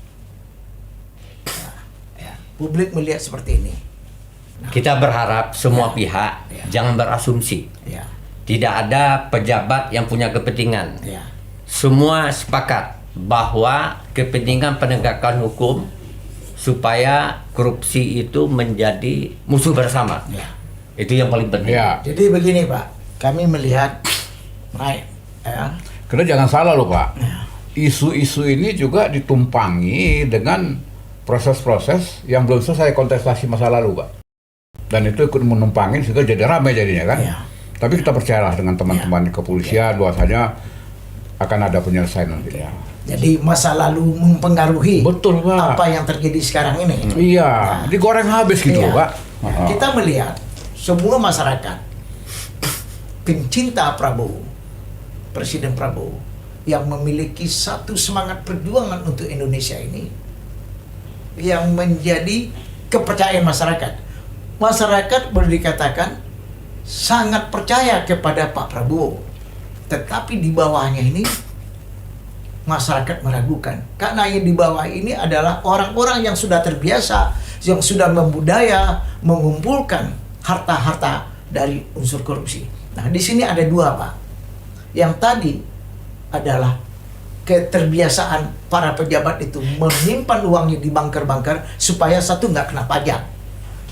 Publik melihat seperti ini. kita berharap semua Ya. pihak Ya. jangan berasumsi. Ya. Tidak ada pejabat yang punya kepentingan. Ya. Semua sepakat bahwa kepentingan penegakan hukum supaya korupsi itu menjadi musuh bersama. Ya. Itu yang paling penting. Ya. Jadi begini, Pak, kami melihat baik, ya. Karena jangan salah loh, Pak. Isu-isu ini juga ditumpangi dengan proses-proses yang belum selesai kontestasi masa lalu, Pak. Dan itu ikut menumpangin sehingga jadi ramai jadinya kan. Ya. Tapi kita percayalah dengan teman-teman di kepolisian bahwasanya akan ada penyelesaian nantinya. Jadi masa lalu mempengaruhi Betul, Pak. apa yang terjadi sekarang ini. Iya, digoreng habis gitu Iya. loh, Pak. Kita melihat semua masyarakat pencinta Prabowo, Presiden Prabowo, yang memiliki satu semangat perjuangan untuk Indonesia ini, yang menjadi kepercayaan masyarakat. Masyarakat boleh dikatakan sangat percaya kepada Pak Prabowo. Tetapi di bawahnya ini masyarakat meragukan. Karena yang di bawah ini adalah orang-orang yang sudah terbiasa, yang sudah membudaya, mengumpulkan harta-harta dari unsur korupsi. Nah, di sini ada dua, Pak. Yang tadi adalah keterbiasaan para pejabat itu menyimpan uangnya di bunker-bunker supaya satu nggak kena pajak.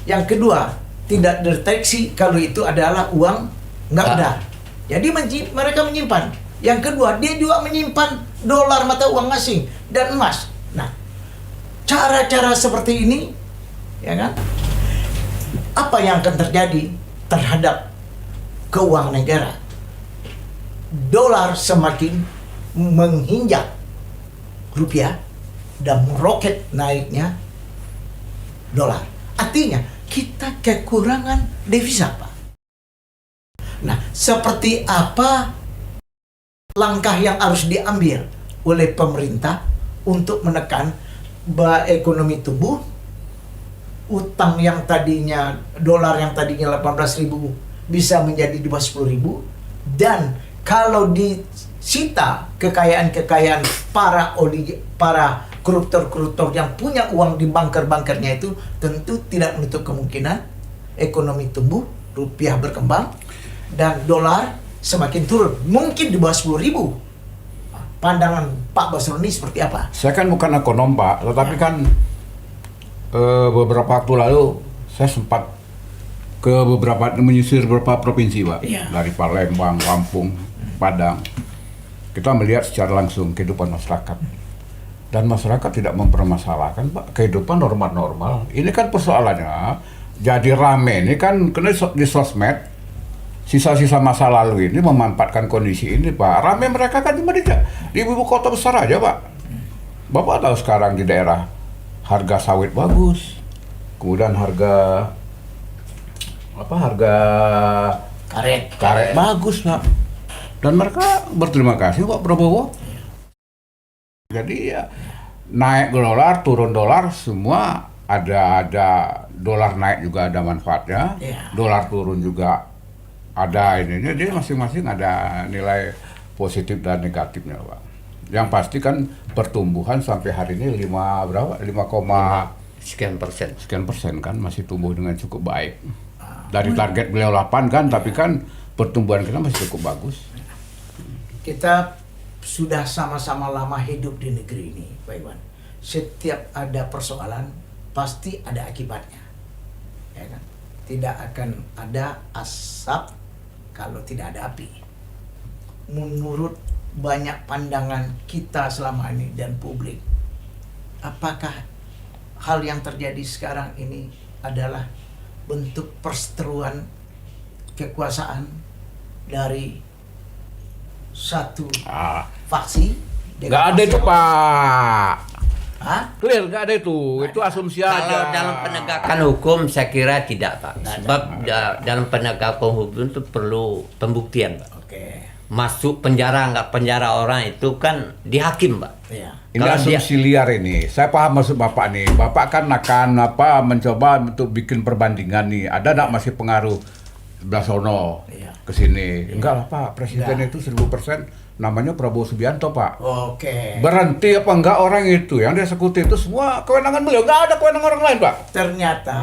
Yang kedua, tidak deteksi kalau itu adalah uang nggak benar. Jadi mereka menyimpan. Yang kedua, dia juga menyimpan dolar mata uang asing dan emas. Nah, cara-cara seperti ini, ya kan? Apa yang akan terjadi terhadap keuangan negara? Dolar semakin menginjak rupiah dan meroket naiknya dolar. Artinya kita kekurangan devisa, Pak. Nah, seperti apa langkah yang harus diambil oleh pemerintah untuk menekan ekonomi tumbuh, utang yang tadinya dolar yang tadinya 18.000 bisa menjadi di bawah 10.000, dan kalau di sita kekayaan-kekayaan para koruptor-koruptor yang punya uang di bunker-bunkernya itu, tentu tidak menutup kemungkinan ekonomi tumbuh, rupiah berkembang, dan dolar semakin turun. Mungkin di bawah 10.000. Pandangan Pak Basroni seperti apa? Saya kan bukan ekonom Pak, tetapi kan beberapa waktu lalu saya sempat menyisir beberapa provinsi Pak, Iya. dari Palembang, Lampung, Padang. Kita melihat secara langsung kehidupan masyarakat, dan masyarakat tidak mempermasalahkan Pak kehidupan normal-normal. Ini kan persoalannya jadi rame ini kan kena di sosmed. Sisa-sisa masa lalu ini memanfaatkan kondisi ini Pak. Rame mereka kan cuma di ibu kota besar aja Pak. Bapak tahu sekarang di daerah harga sawit bagus, kemudian harga karet bagus Pak. Dan mereka berterima kasih Pak Prabowo. Jadi ya naik dolar, turun dolar, semua ada dolar naik juga ada manfaatnya, Iya. dolar turun juga ada ininya, dia masing-masing ada nilai positif dan negatifnya Pak. Yang pasti kan pertumbuhan sampai hari ini 5 sekian persen kan masih tumbuh dengan cukup baik. Dari target beliau 8 kan, tapi kan pertumbuhan kita masih cukup bagus. Kita sudah sama-sama lama hidup di negeri ini, Pak Iwan. Setiap ada persoalan, pasti ada akibatnya. Ya kan? Tidak akan ada asap kalau tidak ada api. Menurut banyak pandangan kita selama ini dan publik, apakah hal yang terjadi sekarang ini adalah bentuk perseteruan kekuasaan dari satu faksi? Nggak ada itu Pak. Hah? Clear, nggak ada itu. Itu asumsi aja. Kalau dalam penegakan hukum saya kira tidak Pak. Sebab dalam penegakan hukum itu perlu pembuktian Pak. Oke. Masuk penjara nggak penjara orang itu kan di hakim Pak. Iya. Ini Kalau asumsi liar ini. Saya paham maksud Bapak nih. Bapak kan akan mencoba untuk bikin perbandingan nih. Ada nggak masih pengaruh sebelah sono Iya. ke sini? Enggak lah Pak. Presiden Enggak. itu 1000% namanya Prabowo Subianto Pak. Oke. Berhenti apa enggak orang itu yang dieksekutif itu semua kewenangan beliau. Enggak ada kewenangan orang lain Pak. Ternyata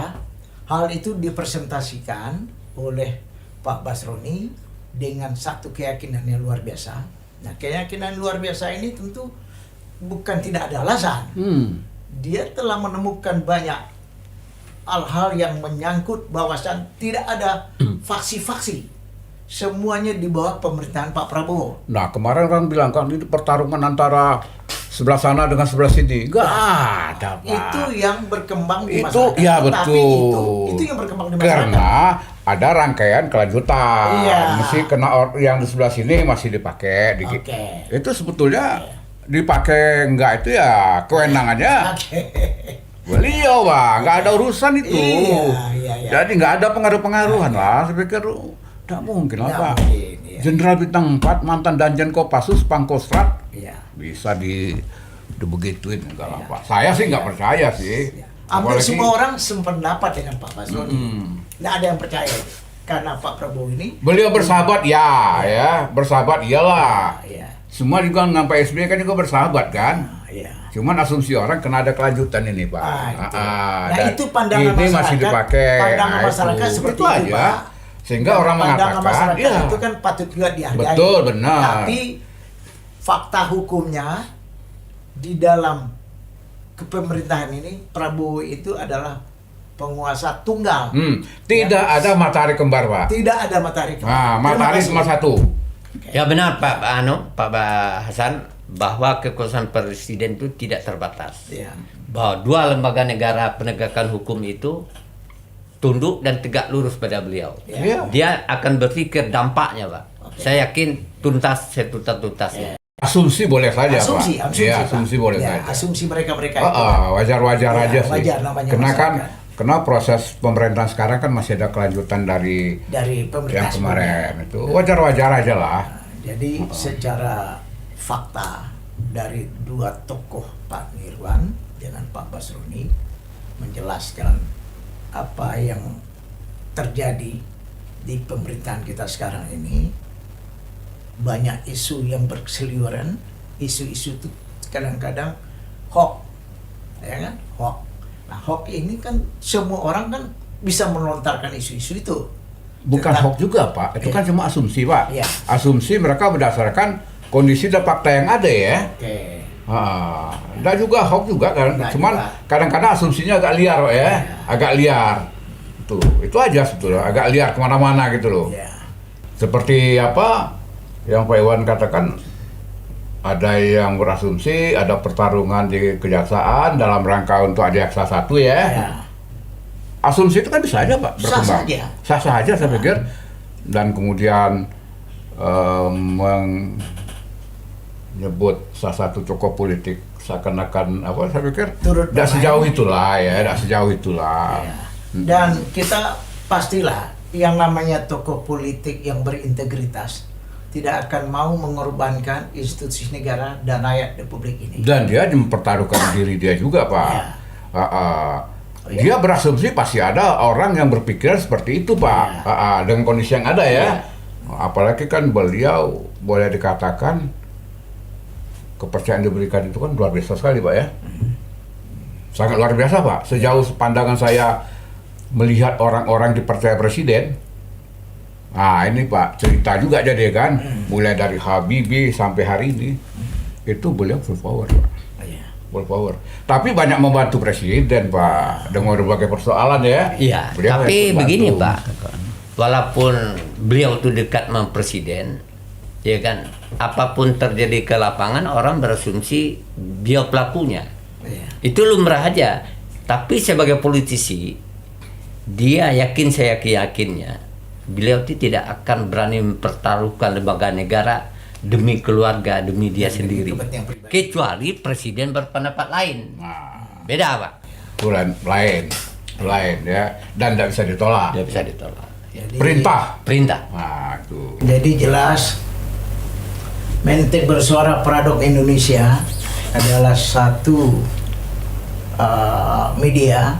hal itu dipresentasikan oleh Pak Basroni dengan satu keyakinan yang luar biasa. Nah, keyakinan luar biasa ini tentu bukan tidak ada alasan. Dia telah menemukan banyak hal-hal yang menyangkut bahwasan tidak ada faksi-faksi. Semuanya di bawah pemerintahan Pak Prabowo. Nah kemarin orang bilang kan ini pertarungan antara sebelah sana dengan sebelah sini. Enggak ada Pak. Itu yang berkembang di Itu masyarakat. ya Tapi betul. itu yang berkembang di masyarakat. Karena ada rangkaian kelanjutan. Iya. Mesti kena yang di sebelah sini masih dipakai. Oke. Itu sebetulnya dipakai enggak itu ya kewenangannya Oke. beliau Pak. Enggak ada urusan itu. Iya. Jadi enggak ada pengaruh-pengaruhan lah. Saya pikir tidak mungkin lah Nggak Pak. mungkin, iya. Jenderal Bintang 4 mantan Danjen Kopassus Pangkostrat Iya. bisa dibegituin enggak lah Pak. Saya sih nggak percaya sih. Ya. Hampir Apalagi- semua orang sependapat dengan Pak Basroni. Nggak ada yang percaya karena Pak Prabowo ini. Beliau bersahabat ya, bersahabat iyalah. Iya. Semua juga dengan Pak SBY kan juga bersahabat kan. Iya. Cuman asumsi orang kena ada kelanjutan ini Pak. Itu. Nah, dan itu pandangan ini masih masyarakat. dipakai. Pandangan Nah, masyarakat seperti itu, aja. Pak. Sehingga orang Pandangan mengatakan, masyarakat ya itu kan patut juga dihargai. betul benar. Tapi fakta hukumnya di dalam kepemerintahan ini Prabowo itu adalah penguasa tunggal. Tidak ada matahari kembar Pak. Tidak ada matahari kembar. Nah, Terima matahari kasih. cuma satu. Ya benar Pak Hasan bahwa kekuasaan presiden itu tidak terbatas. Iya. Bahwa dua lembaga negara penegakan hukum itu tunduk dan tegak lurus pada beliau. Iya. Dia akan berpikir dampaknya Pak. Saya yakin tuntas setuntas-tuntasnya. Asumsi boleh saja Asumsi, Pak. asumsi, Iya, Pak. asumsi boleh Ya, saja. asumsi mereka-mereka itu. Wajar-wajar Ya, aja sih. wajar namanya Karena kan masyarakat. karena proses pemerintahan sekarang kan masih ada kelanjutan dari Dari yang pemerintah kemarin itu. Wajar-wajar aja lah. Jadi secara fakta dari dua tokoh Pak Nirwan dengan Pak Basroni menjelaskan apa yang terjadi di pemerintahan kita sekarang ini, banyak isu yang berseliweran. Isu-isu itu kadang-kadang hoax, ya kan? Hoax. Nah, hoax ini kan semua orang kan bisa melontarkan isu-isu itu. Bukan Tetap- hoax juga Pak, itu kan cuma asumsi Pak. Iya. Asumsi mereka berdasarkan kondisi dan fakta yang ada ya. Oke. Dan juga hoax juga kan, Nggak cuman juga. kadang-kadang asumsinya agak liar Pak ya, Iya. agak liar. Itu aja sebetulnya, agak liar kemana-mana gitu loh. Ya. Seperti apa yang Pak Iwan katakan, ada yang berasumsi, ada pertarungan di kejaksaan dalam rangka untuk Adiaksa 1 ya. Ya. Asumsi itu kan bisa aja Pak Sah berkembang. saja. Sah-sah aja saya pikir. Dan kemudian menyebut salah satu tokoh politik seakan-akan apa, saya pikir Turut tidak bermain. sejauh itulah ya, tidak sejauh itulah. Ya. Dan kita pastilah yang namanya tokoh politik yang berintegritas tidak akan mau mengorbankan institusi negara dan rakyat Republik ini. Dan dia mempertaruhkan diri dia juga Pak. Ya. Iya. Dia berasumsi pasti ada orang yang berpikiran seperti itu Pak. Dengan kondisi yang ada ya. Apalagi kan beliau boleh dikatakan kepercayaan diberikan itu kan luar biasa sekali Pak ya. Sangat luar biasa Pak. Sejauh pandangan saya melihat orang-orang dipercaya presiden. Nah ini Pak, cerita juga jadi kan. Mulai dari Habibie sampai hari ini. Itu beliau full power Pak. Ya. Full power. Tapi banyak membantu presiden Pak. Dengan berbagai persoalan ya. Iya, Beliau tapi bantu. begini Pak, walaupun beliau itu dekat sama presiden, ya kan, apapun terjadi ke lapangan orang berasumsi dia pelakunya. Ya. Itu lumrah aja. Tapi sebagai politisi, dia yakin, saya yakinnya, beliau itu tidak akan berani mempertaruhkan lembaga negara demi keluarga, demi dia sendiri. kepentingan pribadi. Kecuali presiden berpendapat lain. Nah, Beda Pak, itu lain ya. Dan tidak bisa ditolak. dia bisa ditolak. Jadi, Perintah. Perintah. Nah itu. Jadi jelas Menteri Bersuara Peradok Indonesia adalah satu media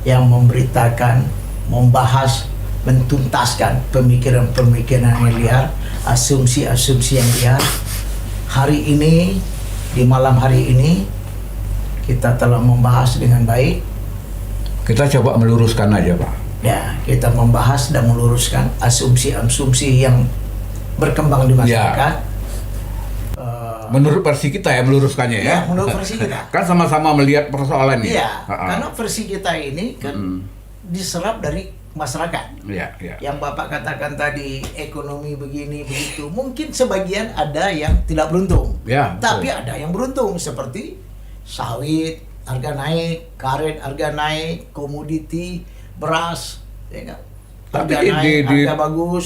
yang memberitakan, membahas, mentuntaskan pemikiran-pemikiran yang liar, asumsi-asumsi yang liar. Hari ini, di malam hari ini, kita telah membahas dengan baik. Kita coba meluruskan aja Pak. Ya, kita membahas dan meluruskan asumsi-asumsi yang berkembang di masyarakat. Menurut versi kita ya meluruskannya ya. Ya, menurut versi kita. Kan sama-sama melihat persoalan ini. Iya, karena versi kita ini kan diserap dari masyarakat. Iya, iya. Yang Bapak katakan tadi ekonomi begini begitu, mungkin sebagian ada yang tidak beruntung. Ya, Tapi betul. ada yang beruntung seperti sawit harga naik, karet harga naik, komoditi, beras, ya kan? Tapi Harga naik, di- harga bagus.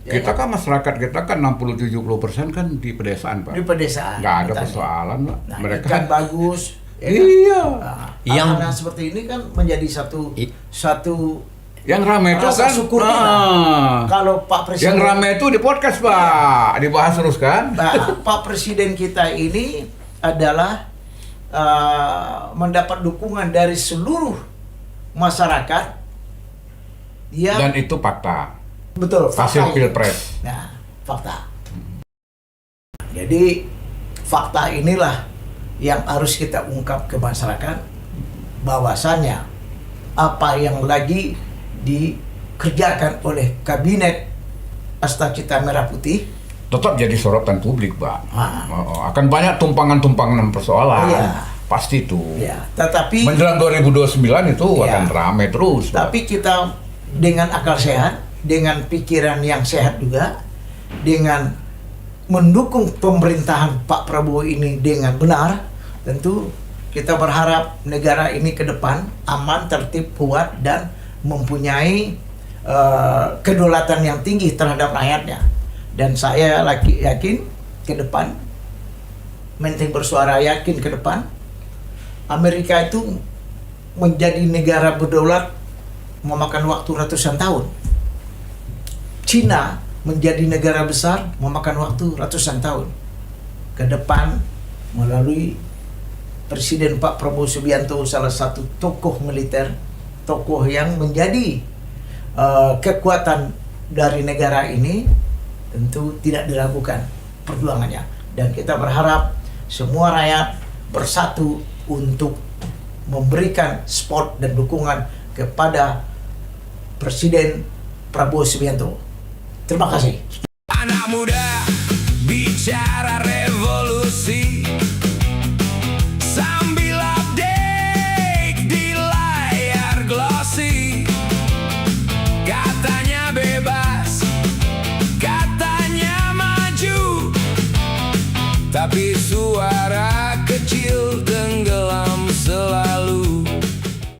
ya Kita kan? kan masyarakat kita kan 60-70% kan di pedesaan Pak. Di pedesaan. Nggak ada petani. persoalan Pak. Nah, Mereka ikan bagus. ya kan? iya. Nah, Yang- hal-hal seperti ini kan menjadi satu I- Yang rame itu rasa kan syukur kita. Kalau Pak Presiden, yang rame itu di podcast Pak, dibahas terus kan? nah, Pak Presiden kita ini adalah mendapat dukungan dari seluruh masyarakat. Dia Dan itu fakta. betul Hasil fakta. pilpres. Nah, fakta. Jadi fakta inilah yang harus kita ungkap ke masyarakat, bahwasannya apa yang lagi dikerjakan oleh kabinet Astagita Merah Putih Tetap jadi sorotan publik Pak. Ah. Akan banyak tumpangan-tumpangan persoalan. Iya. Pasti itu. ya, tetapi Menjelang 2029 itu Iya. akan rame terus Pak. tapi kita dengan akal sehat, dengan pikiran yang sehat juga, dengan mendukung pemerintahan Pak Prabowo ini dengan benar, tentu kita berharap negara ini ke depan aman, tertib, kuat, dan mempunyai kedaulatan yang tinggi terhadap rakyatnya. Dan saya yakin ke depan, Menteri Bersuara yakin ke depan, Amerika itu menjadi negara berdaulat memakan waktu ratusan tahun. Cina menjadi negara besar memakan waktu ratusan tahun. Ke depan melalui Presiden Pak Prabowo Subianto, salah satu tokoh militer, tokoh yang menjadi kekuatan dari negara ini, tentu tidak diragukan perjuangannya. Dan kita berharap semua rakyat bersatu untuk memberikan support dan dukungan kepada Presiden Prabowo Subianto. Terima kasih. Anak muda bicara revolusi,